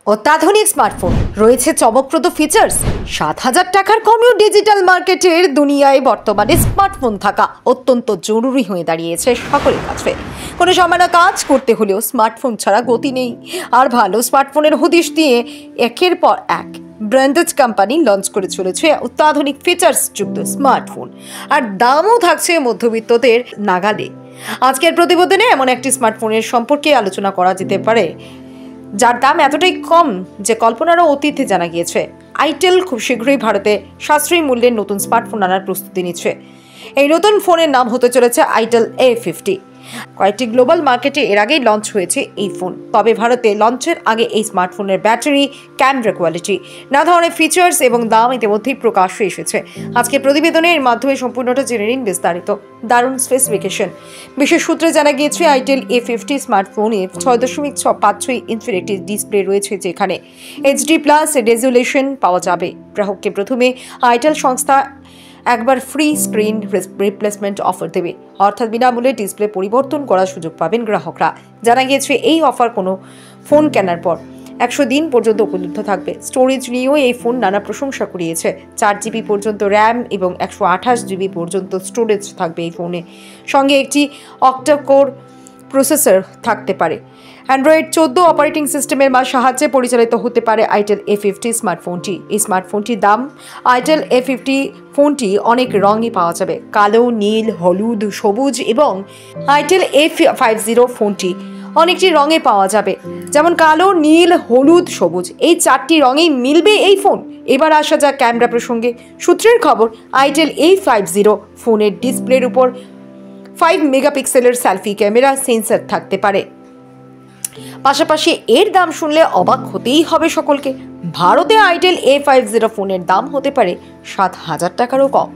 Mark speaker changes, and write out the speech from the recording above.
Speaker 1: অত্যাধুনিক স্মার্টফোন রয়েছে চমকপ্রদ ফিচার্স। ৭,০০০ টাকার কমেও ডিজিটাল মার্কেটের দুনিয়ায় বর্তমানে স্মার্টফোন থাকা অত্যন্ত জরুরি হয়ে দাঁড়িয়েছে সকলের কাছে। কোনো সামান্য কাজ করতে হলেও স্মার্টফোন ছাড়া গতি নেই। আর ভালো স্মার্টফোনের হদিশ দিয়ে একের পর এক ব্র্যান্ডেড কোম্পানি লঞ্চ করে চলেছে অত্যাধুনিক ফিচার্স যুক্ত স্মার্টফোন, আর দামও থাকছে মধ্যবিত্তদের নাগালে। আজকের প্রতিবেদনে এমন একটি স্মার্টফোনের সম্পর্কে আলোচনা করা যেতে পারে যার দাম এতটাই কম যে কল্পনারও অতীতে জানা গিয়েছে। আইটেল খুব শীঘ্রই ভারতে সাশ্রয়ী মূল্যের নতুন স্মার্টফোন আনার প্রস্তুতি নিচ্ছে। এই নতুন ফোনের নাম হতে চলেছে আইটেল A50। কয়েকটি গ্লোবাল মার্কেটে এর আগেই লঞ্চ হয়েছে এই ফোন, তবে ভারতে লঞ্চের আগে এই স্মার্টফোনের ব্যাটারি, ক্যামেরা কোয়ালিটি, নানা ধরনের ফিচার্স এবং দাম ইতিমধ্যেই প্রকাশ্যে এসেছে। আজকের প্রতিবেদনে এর মাধ্যমে সম্পূর্ণটা জেনে নিন বিস্তারিত। দারুণ স্পেসিফিকেশন। বিশেষ সূত্রে জানা গিয়েছে আইটেল A50 স্মার্টফোনে 6.653 ইনফিনিটি ডিসপ্লে রয়েছে, যেখানে HD+ রেজুলেশন পাওয়া যাবে। গ্রাহককে প্রথমে আইটেল সংস্থা একবার ফ্রি স্ক্রিন রিপ্লেসমেন্ট অফার দেবে, অর্থাৎ বিনামূল্যে ডিসপ্লে পরিবর্তন করার সুযোগ পাবেন গ্রাহকরা। জানা গিয়েছে এই অফার কোনো ফোন কেনার পর 100 দিন পর্যন্ত উপলব্ধ থাকবে। স্টোরেজ নিয়েও এই ফোন নানা প্রশংসা কুড়িয়েছে। 4GB পর্যন্ত র্যাম এবং 128GB পর্যন্ত স্টোরেজ থাকবে এই ফোনে। সঙ্গে একটি অক্টা কোর প্রসেসর থাকতে পারে। অ্যান্ড্রয়েড 14 অপারেটিং সিস্টেমের সাহায্যে পরিচালিত হতে পারে আইটেল A50 স্মার্টফোনটি। এই স্মার্টফোনটির দাম, আইটেল A50 ফোনটি অনেক রঙে পাওয়া যাবে, কালো, নীল, হলুদ, সবুজ, এবং আইটেল A50 ফোনটি অনেকটি রঙে পাওয়া যাবে, যেমন কালো, নীল, হলুদ, সবুজ। এই 4টি রঙেই মিলবে এই ফোন। এবার আসা যাক ক্যামেরা প্রসঙ্গে। সূত্রের খবর, আইটেল A50 ফোনের ডিসপ্লের উপর 5 মেগাপিক্সেলের সেলফি ক্যামেরা সেন্সর থাকতে পারে। পাশাপাশি এর দাম শুনলে অবাক হতেই হবে সকলকে। ভারতে আইটেল A50 ফোনের দাম হতে পারে 7,০০০ টাকারও কম।